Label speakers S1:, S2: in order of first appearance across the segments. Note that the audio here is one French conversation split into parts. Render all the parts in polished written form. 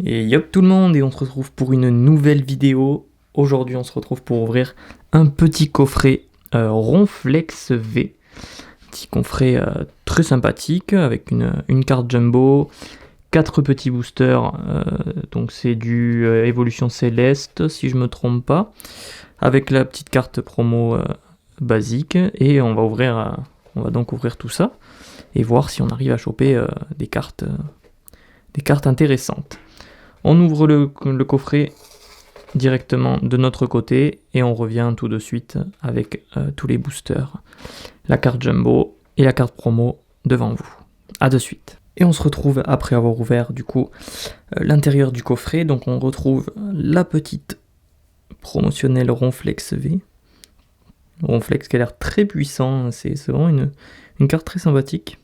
S1: Et yop tout le monde, et on se retrouve pour une nouvelle vidéo. Aujourd'hui on se retrouve pour ouvrir un petit coffret Ronflex V. Petit coffret très sympathique avec une carte jumbo, 4 petits boosters, donc c'est du Évolution Céleste si je me trompe pas, avec la petite carte promo basique, et on va donc ouvrir tout ça et voir si on arrive à choper des cartes intéressantes. On ouvre le coffret directement de notre côté et on revient tout de suite avec tous les boosters, la carte jumbo et la carte promo devant vous. A de suite. Et on se retrouve après avoir ouvert du coup l'intérieur du coffret. Donc on retrouve la petite promotionnelle Ronflex V. Ronflex qui a l'air très puissant, c'est vraiment une carte très sympathique.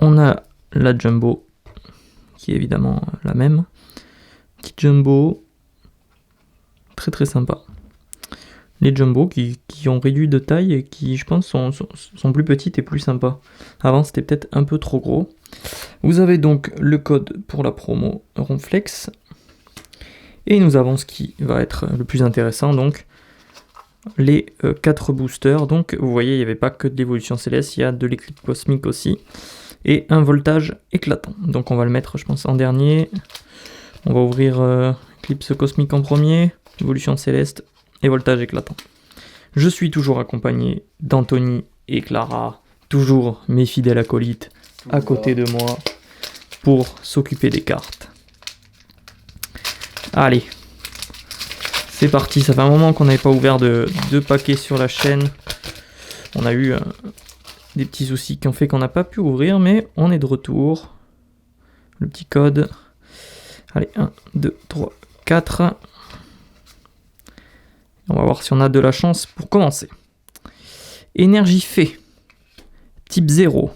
S1: On a la jumbo qui est évidemment la même. Petite jumbo, très très sympa. Les jumbo qui ont réduit de taille et qui, je pense, sont plus petites et plus sympas. Avant, c'était peut-être un peu trop gros. Vous avez donc le code pour la promo Ronflex. Et nous avons ce qui va être le plus intéressant, donc les 4 boosters. Donc, vous voyez, il n'y avait pas que de l'évolution céleste, il y a de l'éclipse cosmique aussi. Et un voltage éclatant. Donc on va le mettre, je pense, en dernier. On va ouvrir Eclipse Cosmique en premier, Évolution Céleste et Voltage éclatant. Je suis toujours accompagné d'Anthony et Clara, toujours mes fidèles acolytes, à côté de moi, pour s'occuper des cartes. Allez, c'est parti. Ça fait un moment qu'on n'avait pas ouvert de paquets sur la chaîne. On a eu des petits soucis qui ont fait qu'on n'a pas pu ouvrir, mais on est de retour. Le petit code. Allez, 1, 2, 3, 4. On va voir si on a de la chance pour commencer. Énergie fée. Type 0.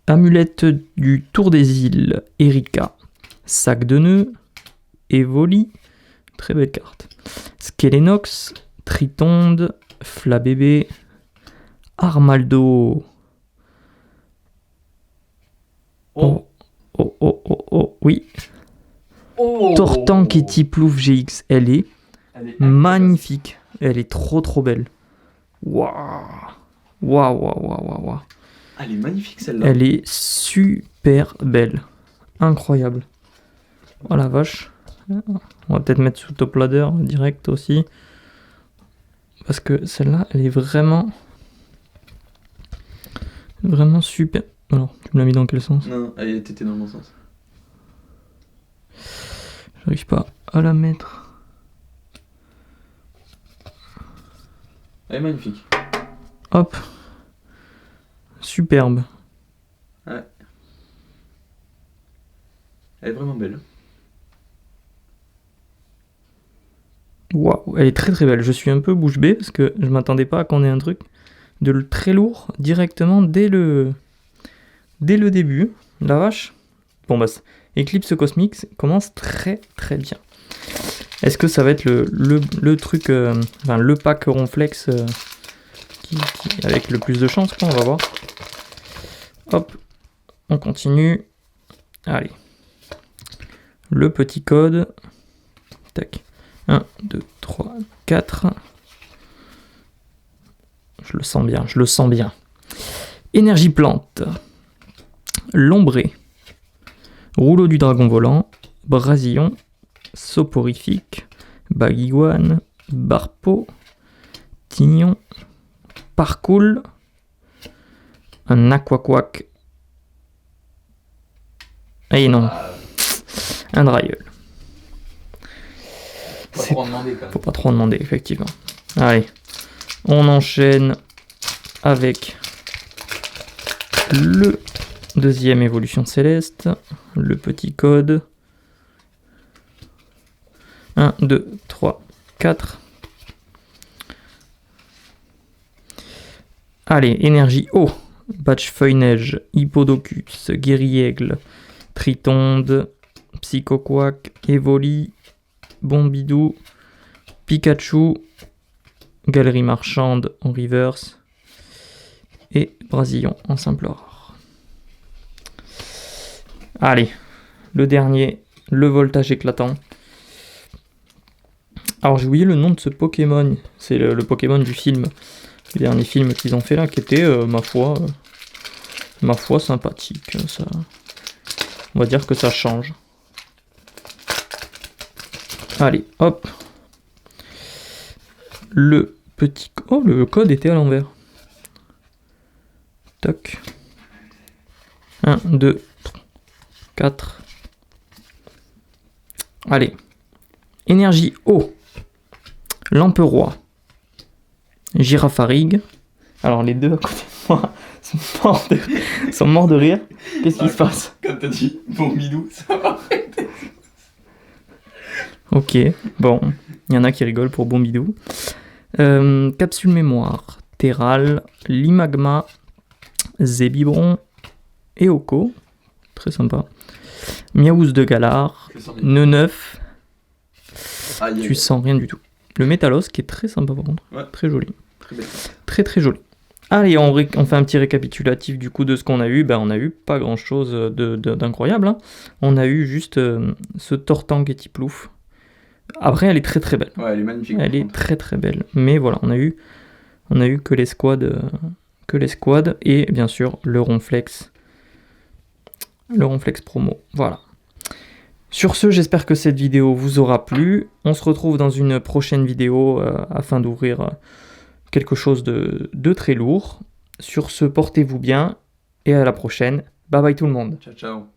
S1: Amulette du Tour des îles. Erika. Sac de nœuds. Evoli. Très belle carte. Skelenox. Tritonde. Flabébé. Armaldo. Oh, oui. Tortank et Tiplouf GX, elle est magnifique. Elle est trop belle. Waouh.
S2: Elle est magnifique celle-là.
S1: Elle est super belle. Incroyable. Oh la vache. On va peut-être mettre sous top ladder direct aussi. Parce que celle-là, elle est vraiment super. Alors, tu me l'as mis dans quel sens?
S2: Non, elle était dans le bon sens.
S1: J'arrive pas à la mettre.
S2: Elle est magnifique.
S1: Hop. Superbe.
S2: Ouais. Elle est vraiment belle.
S1: Waouh, elle est très belle. Je suis un peu bouche bée parce que je m'attendais pas à qu'on ait un truc de très lourd directement dès le début. La vache. Bon bah, Eclipse Cosmique commence très bien. Est-ce que ça va être le truc, le pack Ronflex qui avec le plus de chance, quoi, on va voir. Hop, on continue. Allez. Le petit code. Tac. 1, 2, 3, 4. Je le sens bien. Énergie plante. Lombré. Rouleau du dragon volant. Brasillon. Soporifique. Baguiguane. Barpeau. Tignon. Parcoul. Un aquaquac. Et non. Un Drailleul. Faut pas trop en demander, effectivement. Allez. On enchaîne avec le deuxième évolution céleste. Le petit code. 1, 2, 3, 4. Allez, énergie eau. Batch feuille neige, Hippodocus, Guéri-aigle, Tritonde, Psychoquack, Evoli, Bombidou, Pikachu, Galerie marchande en reverse et Brasillon en simple rare. Allez, le dernier, le voltage éclatant. Alors j'ai oublié le nom de ce Pokémon. C'est le Pokémon du film. Le dernier film qu'ils ont fait là, qui était, ma foi, sympathique. Ça... On va dire que ça change. Allez, hop. Le petit... Oh, le code était à l'envers. Tac. 1, 2, 3, 4. Allez. Énergie eau. Lampe roi. Girafarig. Alors les deux à côté de moi sont morts de rire. Qu'est-ce qui se passe?
S2: Quand t'as dit Bombidou, ça m'a fait.
S1: Ok, bon. Il y en a qui rigolent pour Bombidou. Capsule mémoire. Terral. Limagma. Zébibron. Eoko. Très sympa. Miaouz de Galar. Neuf. Tu sens rien du tout. Le Métalos qui est très sympa par contre.
S2: Ouais.
S1: Très joli.
S2: Très belle.
S1: Très très joli. Allez, on fait un petit récapitulatif du coup de ce qu'on a eu. Ben, on a eu pas grand chose d'incroyable. Hein. On a eu juste ce Tortank et Tiplouf. Après, elle est très très belle.
S2: Ouais, elle est magnifique.
S1: Elle est très très belle. Mais voilà, on a eu que les squads et bien sûr le Ronflex. Le Ronflex promo. Voilà. Sur ce, j'espère que cette vidéo vous aura plu. On se retrouve dans une prochaine vidéo afin d'ouvrir quelque chose de très lourd. Sur ce, portez-vous bien et à la prochaine. Bye bye tout le monde.
S2: Ciao, ciao.